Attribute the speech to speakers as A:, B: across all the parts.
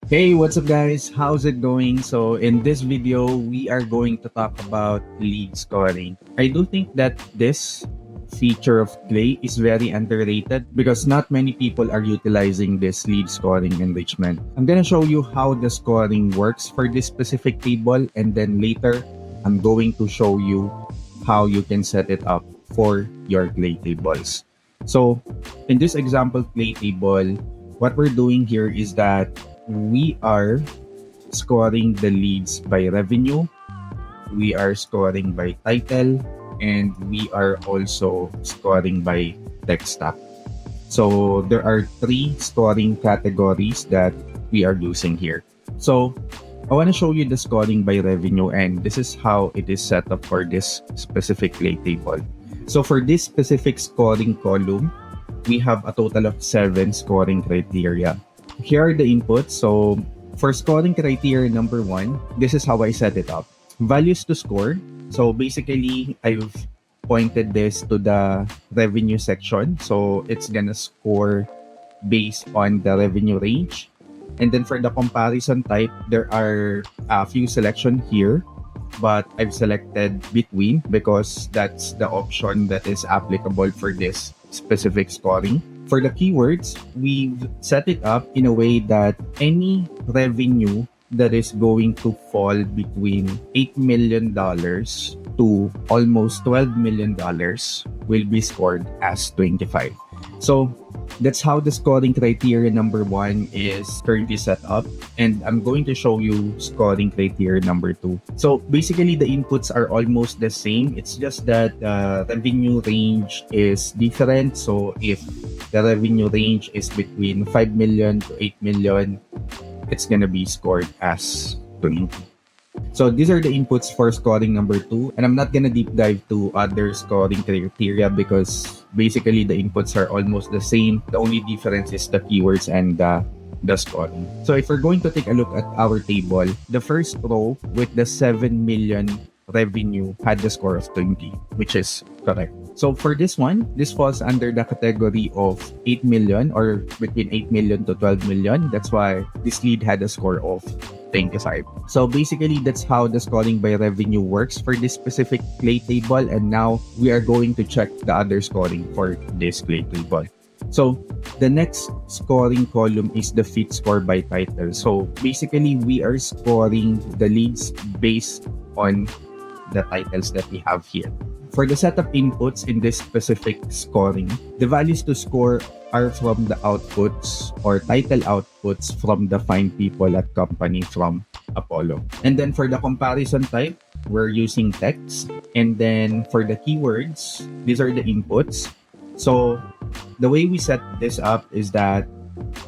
A: Hey, what's up, guys? How's it going? So, in this video, we are going to talk about lead scoring. I do think that this feature of Clay is very underrated because not many people are utilizing this lead scoring enrichment. I'm going to show you how the scoring works for this specific table, and then later, I'm going to show you how you can set it up for your Clay tables. So, in this example Clay table, what we're doing here is that we are scoring the leads by revenue, we are scoring by title, and we are also scoring by tech stack. So there are three scoring categories that we are using here. So I want to show you the scoring by revenue, and this is how it is set up for this specific Clay table. So for this specific scoring column, we have a total of 7 scoring criteria. Here are the inputs. So for scoring criteria number 1, this is how I set it up. Values to score. So basically, I've pointed this to the revenue section. So it's gonna score based on the revenue range. And then for the comparison type, there are a few selection here, but I've selected between because that's the option that is applicable for this specific scoring. For the keywords, we've set it up in a way that any revenue that is going to fall between $8 million to almost $12 million will be scored as 25. So that's how the scoring criteria number 1 is currently set up, and I'm going to show you scoring criteria number 2. So basically the inputs are almost the same. It's just that revenue range is different. So if the revenue range is between 5 million to 8 million, it's gonna be scored as 20. So these are the inputs for scoring number 2, and I'm not gonna deep dive to other scoring criteria because basically the inputs are almost the same. The only difference is the keywords and the scoring. So if we're going to take a look at our table, the first row with the 7 million revenue had the score of 20, which is correct. So for this one, this falls under the category of 8 million or between 8 million to 12 million. That's why this lead had a score of 25. So basically, that's how the scoring by revenue works for this specific Clay table. And now we are going to check the other scoring for this Clay table. So the next scoring column is the fit score by title. So basically, we are scoring the leads based on the titles that we have here. For the setup inputs in this specific scoring, the values to score are from the outputs or title outputs from the Find People at Company from Apollo. And then for the comparison type, we're using text. And then for the keywords, these are the inputs. So the way we set this up is that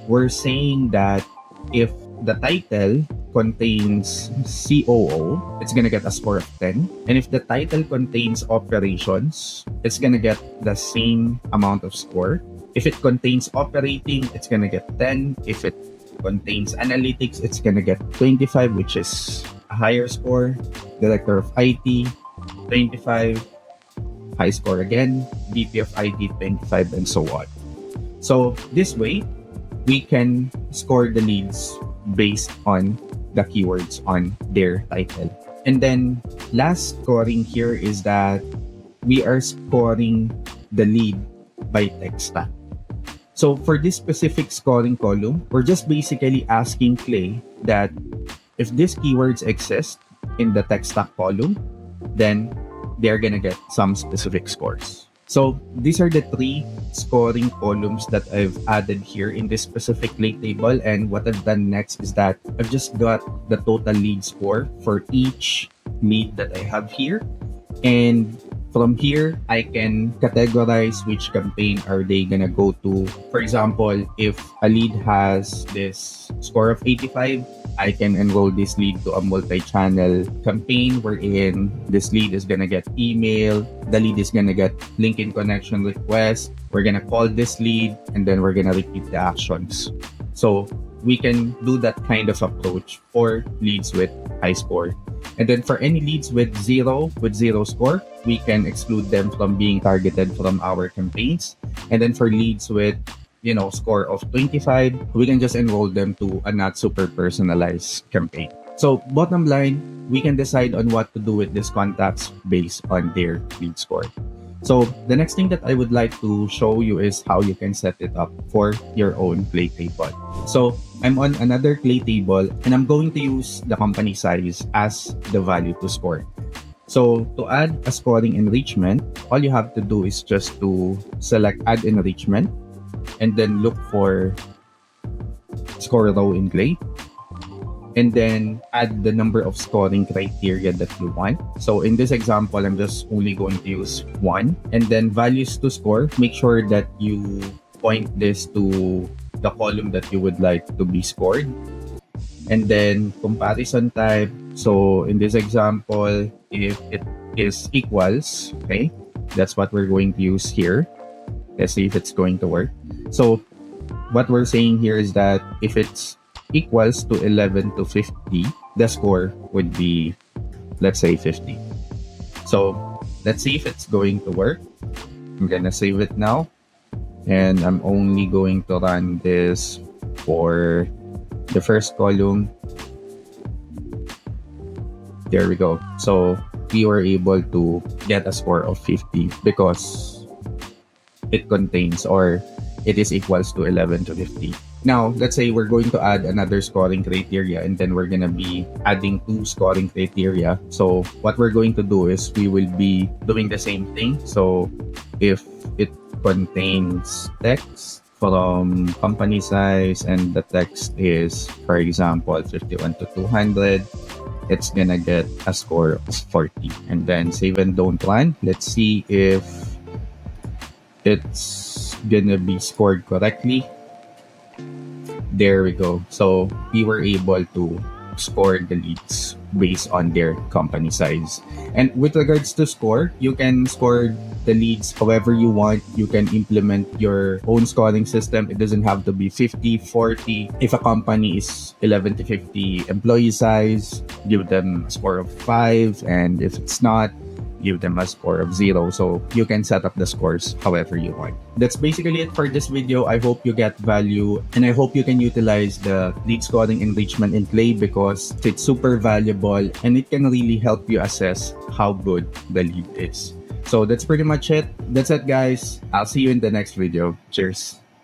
A: we're saying that if the title contains COO, it's gonna get a score of 10. And if the title contains operations, it's gonna get the same amount of score. If it contains operating, it's gonna get 10. If it contains analytics, it's gonna get 25, which is a higher score. Director of IT, 25, high score again. VP of IT, 25, and so on. So this way, we can score the leads based on the keywords on their title. And then last scoring here is that we are scoring the lead by tech stack. So for this specific scoring column, we're just basically asking Clay that if these keywords exist in the tech stack column, then they're gonna get some specific scores. So these are the 3 scoring columns that I've added here in this specific Clay table. And what I've done next is that I've just got the total lead score for each lead that I have here. And from here, I can categorize which campaign are they gonna go to. For example, if a lead has this score of 85, I can enroll this lead to a multi-channel campaign wherein this lead is gonna get email, the lead is gonna get LinkedIn connection request, we're gonna call this lead, and then we're gonna repeat the actions. So we can do that kind of approach for leads with high score. And then for any leads with zero score, we can exclude them from being targeted from our campaigns. And then for leads with score of 25, we can just enroll them to a not super personalized campaign. So bottom line, we can decide on what to do with these contacts based on their lead score. So the next thing that I would like to show you is how you can set it up for your own Clay table. So I'm on another Clay table and I'm going to use the company size as the value to score. So to add a scoring enrichment, all you have to do is just to select add enrichment and then look for score row in Clay, and then add the number of scoring criteria that you want. So in this example, I'm just only going to use 1, and then values to score. Make sure that you point this to the column that you would like to be scored. And then comparison type. So in this example, if it is equals, okay, that's what we're going to use here. Let's see if it's going to work. So what we're saying here is that if it's equals to 11 to 50, the score would be, let's say, 50. So let's see if it's going to work. I'm gonna save it now, and I'm only going to run this for the first column. There we go. So we were able to get a score of 50 because it contains, or it is equals to 11 to 50. Now, let's say we're going to add another scoring criteria, and then we're going to be adding 2 scoring criteria. So what we're going to do is we will be doing the same thing. So if it contains text from company size and the text is, for example, 51 to 200, it's going to get a score of 40. And then save and don't run. Let's see if it's going to be scored correctly. There we go. So we were able to score the leads based on their company size. And with regards to score, you can score the leads however you want. You can implement your own scoring system. It doesn't have to be 50, 40. If a company is 11 to 50 employee size, give them a score of 5. And if it's not, give them a score of 0. So you can set up the scores however you want. That's basically it for this video. I hope you get value, and I hope you can utilize the lead scoring enrichment in Clay because it's super valuable and it can really help you assess how good the lead is. So that's pretty much it. That's it, guys. I'll see you in the next video. Cheers.